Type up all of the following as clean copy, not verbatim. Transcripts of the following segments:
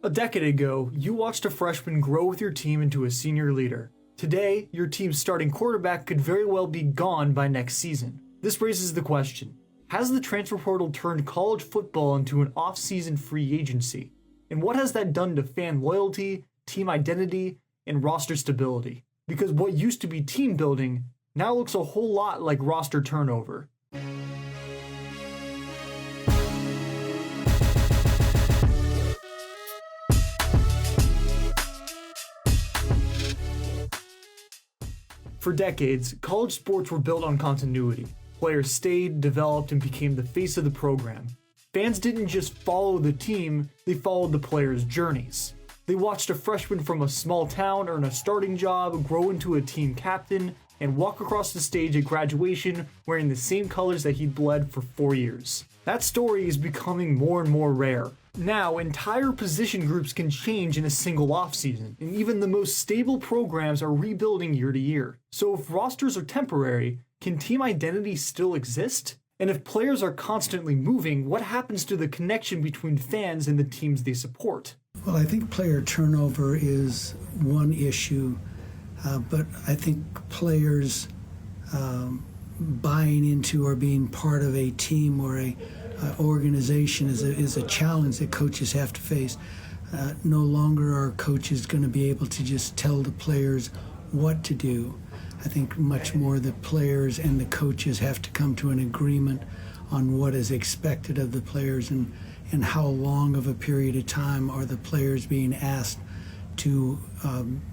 A decade ago, you watched a freshman grow with your team into a senior leader. Today, your team's starting quarterback could very well be gone by next season. This raises the question, has the transfer portal turned college football into an off-season free agency? And what has that done to fan loyalty, team identity, and roster stability? Because what used to be team building now looks a whole lot like roster turnover. For decades, college sports were built on continuity. Players stayed, developed, and became the face of the program. Fans didn't just follow the team, they followed the players' journeys. They watched a freshman from a small town earn a starting job, grow into a team captain, and walk across the stage at graduation wearing the same colors that he'd bled for 4 years. That story is becoming more and more rare. Now, entire position groups can change in a single offseason, and even the most stable programs are rebuilding year to year. So if rosters are temporary, can team identity still exist? And if players are constantly moving, what happens to the connection between fans and the teams they support? Well, I think player turnover is one issue, but I think players buying into or being part of a team or a organization is a challenge that coaches have to face. No longer are coaches going to be able to just tell the players what to do. I think much more the players and the coaches have to come to an agreement on what is expected of the players and how long of a period of time are the players being asked to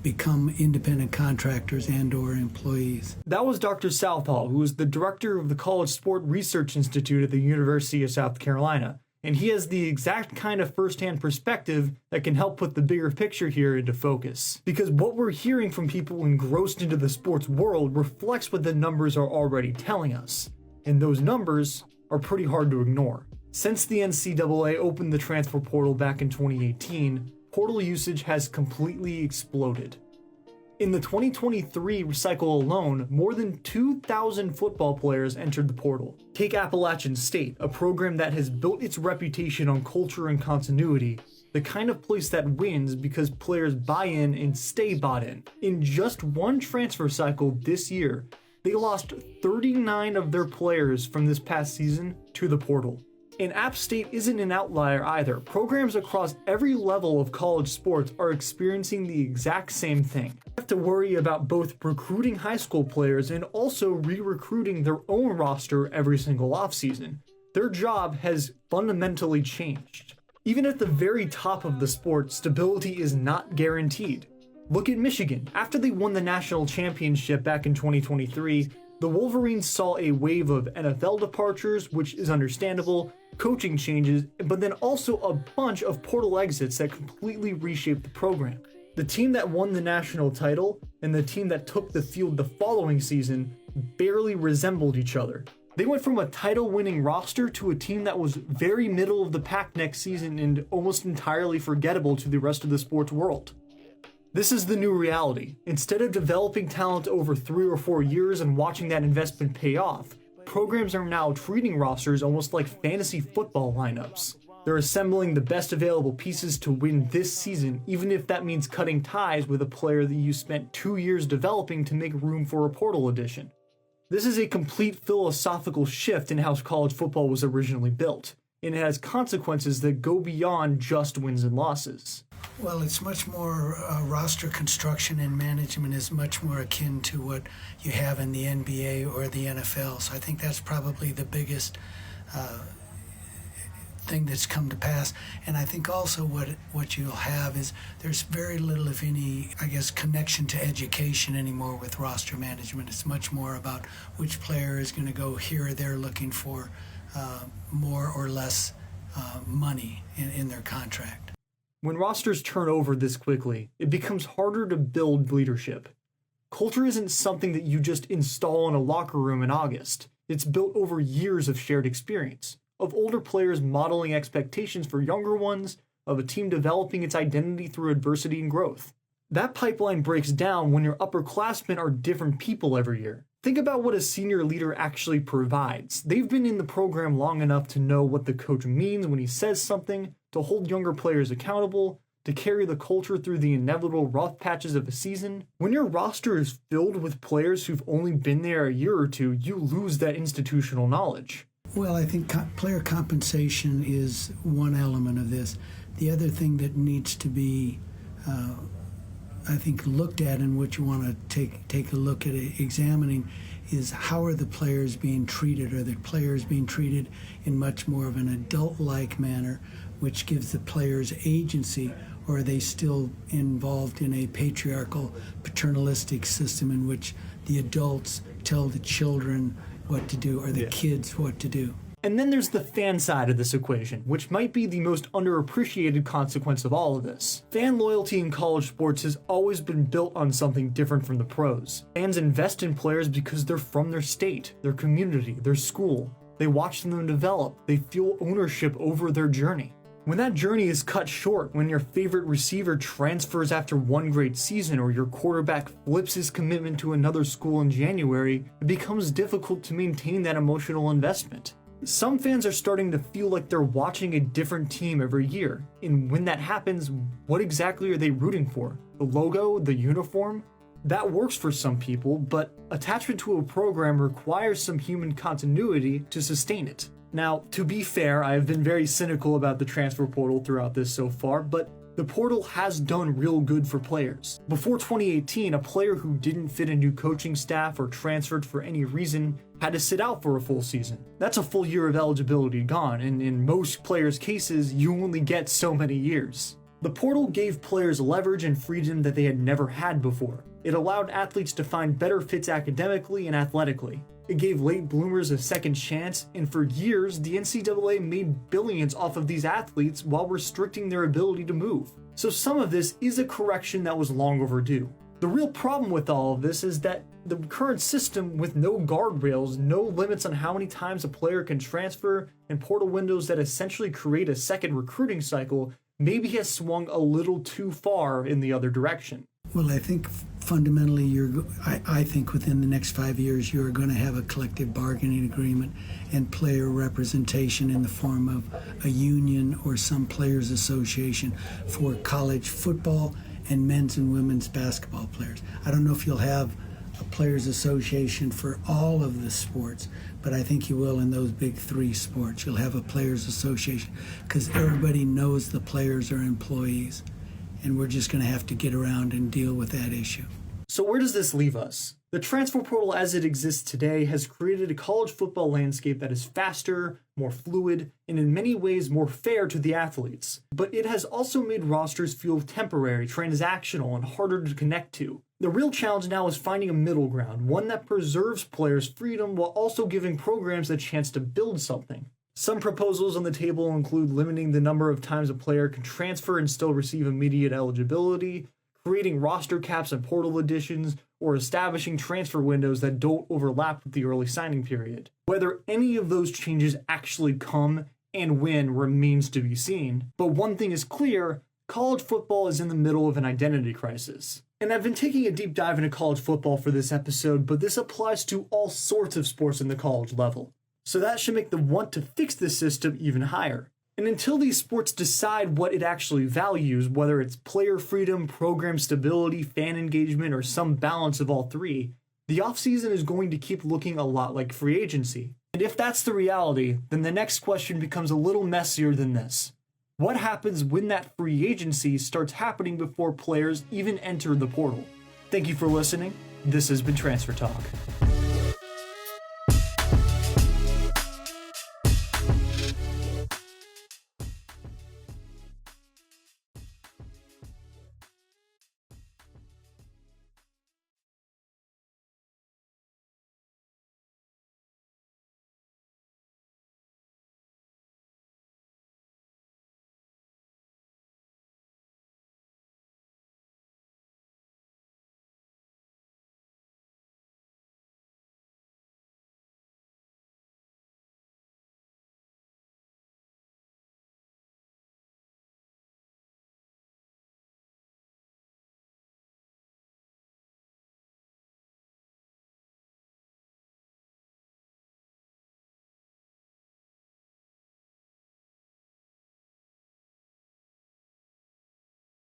become independent contractors and or employees. That was Dr. Southall, who is the director of the College Sport Research Institute at the University of South Carolina. And he has the exact kind of firsthand perspective that can help put the bigger picture here into focus. Because what we're hearing from people engrossed into the sports world reflects what the numbers are already telling us. And those numbers are pretty hard to ignore. Since the NCAA opened the transfer portal back in 2018, portal usage has completely exploded. In the 2023 cycle alone, more than 2,000 football players entered the portal. Take Appalachian State, a program that has built its reputation on culture and continuity, the kind of place that wins because players buy in and stay bought in. In just one transfer cycle this year, they lost 39 of their players from this past season to the portal. And App State isn't an outlier either. Programs across every level of college sports are experiencing the exact same thing. They have to worry about both recruiting high school players and also re-recruiting their own roster every single offseason. Their job has fundamentally changed. Even at the very top of the sport, stability is not guaranteed. Look at Michigan. After they won the national championship back in 2023, the Wolverines saw a wave of NFL departures, which is understandable, coaching changes, but then also a bunch of portal exits that completely reshaped the program. The team that won the national title and the team that took the field the following season barely resembled each other. They went from a title-winning roster to a team that was very middle of the pack next season and almost entirely forgettable to the rest of the sports world. This is the new reality. Instead of developing talent over 3 or 4 years and watching that investment pay off, programs are now treating rosters almost like fantasy football lineups. They're assembling the best available pieces to win this season, even if that means cutting ties with a player that you spent 2 years developing to make room for a portal addition. This is a complete philosophical shift in how college football was originally built, and it has consequences that go beyond just wins and losses. Well, it's much more roster construction and management is much more akin to what you have in the NBA or the NFL. So I think that's probably the biggest thing that's come to pass. And I think also what you'll have is there's very little, if any, connection to education anymore with roster management. It's much more about which player is going to go here or there looking for more or less money in their contract. When rosters turn over this quickly, it becomes harder to build leadership. Culture isn't something that you just install in a locker room in August. It's built over years of shared experience, of older players modeling expectations for younger ones, of a team developing its identity through adversity and growth. That pipeline breaks down when your upperclassmen are different people every year. Think about what a senior leader actually provides. They've been in the program long enough to know what the coach means when he says something, to hold younger players accountable, to carry the culture through the inevitable rough patches of a season. When your roster is filled with players who've only been there a year or two, you lose that institutional knowledge. Well, I think player compensation is one element of this. The other thing that needs to be, I think, looked at, and what you want to take a look at examining, is how are the players being treated? Are the players being treated in much more of an adult-like manner, which gives the players agency, or are they still involved in a patriarchal, paternalistic system in which the adults tell the children what to do, or the kids what to do? And then there's the fan side of this equation, which might be the most underappreciated consequence of all of this. Fan loyalty in college sports has always been built on something different from the pros. Fans invest in players because they're from their state, their community, their school. They watch them develop. They feel ownership over their journey. When that journey is cut short, when your favorite receiver transfers after one great season, or your quarterback flips his commitment to another school in January, it becomes difficult to maintain that emotional investment. Some fans are starting to feel like they're watching a different team every year, and when that happens, what exactly are they rooting for? The logo, the uniform? That works for some people, but attachment to a program requires some human continuity to sustain it. Now, to be fair, I have been very cynical about the transfer portal throughout this so far, but the portal has done real good for players. Before 2018, a player who didn't fit a new coaching staff or transferred for any reason had to sit out for a full season. That's a full year of eligibility gone, and in most players' cases, you only get so many years. The portal gave players leverage and freedom that they had never had before. It allowed athletes to find better fits academically and athletically. It gave late bloomers a second chance, and for years, the NCAA made billions off of these athletes while restricting their ability to move. So some of this is a correction that was long overdue. The real problem with all of this is that the current system, with no guardrails, no limits on how many times a player can transfer, and portal windows that essentially create a second recruiting cycle, maybe has swung a little too far in the other direction. Well, I think fundamentally, I think within the next 5 years, you're going to have a collective bargaining agreement and player representation in the form of a union or some players' association for college football and men's and women's basketball players. I don't know if you'll have a players' association for all of the sports, but I think you will in those big three sports. You'll have a players' association because everybody knows the players are employees. And we're just going to have to get around and deal with that issue. So where does this leave us? The transfer portal as it exists today has created a college football landscape that is faster, more fluid, and in many ways more fair to the athletes. But it has also made rosters feel temporary, transactional, and harder to connect to. The real challenge now is finding a middle ground, one that preserves players' freedom while also giving programs a chance to build something. Some proposals on the table include limiting the number of times a player can transfer and still receive immediate eligibility, creating roster caps and portal additions, or establishing transfer windows that don't overlap with the early signing period. Whether any of those changes actually come and when remains to be seen, but one thing is clear, college football is in the middle of an identity crisis. And I've been taking a deep dive into college football for this episode, but this applies to all sorts of sports in the college level. So that should make the want to fix this system even higher. And until these sports decide what it actually values, whether it's player freedom, program stability, fan engagement, or some balance of all three, the offseason is going to keep looking a lot like free agency. And if that's the reality, then the next question becomes a little messier than this. What happens when that free agency starts happening before players even enter the portal? Thank you for listening. This has been Transfer Talk.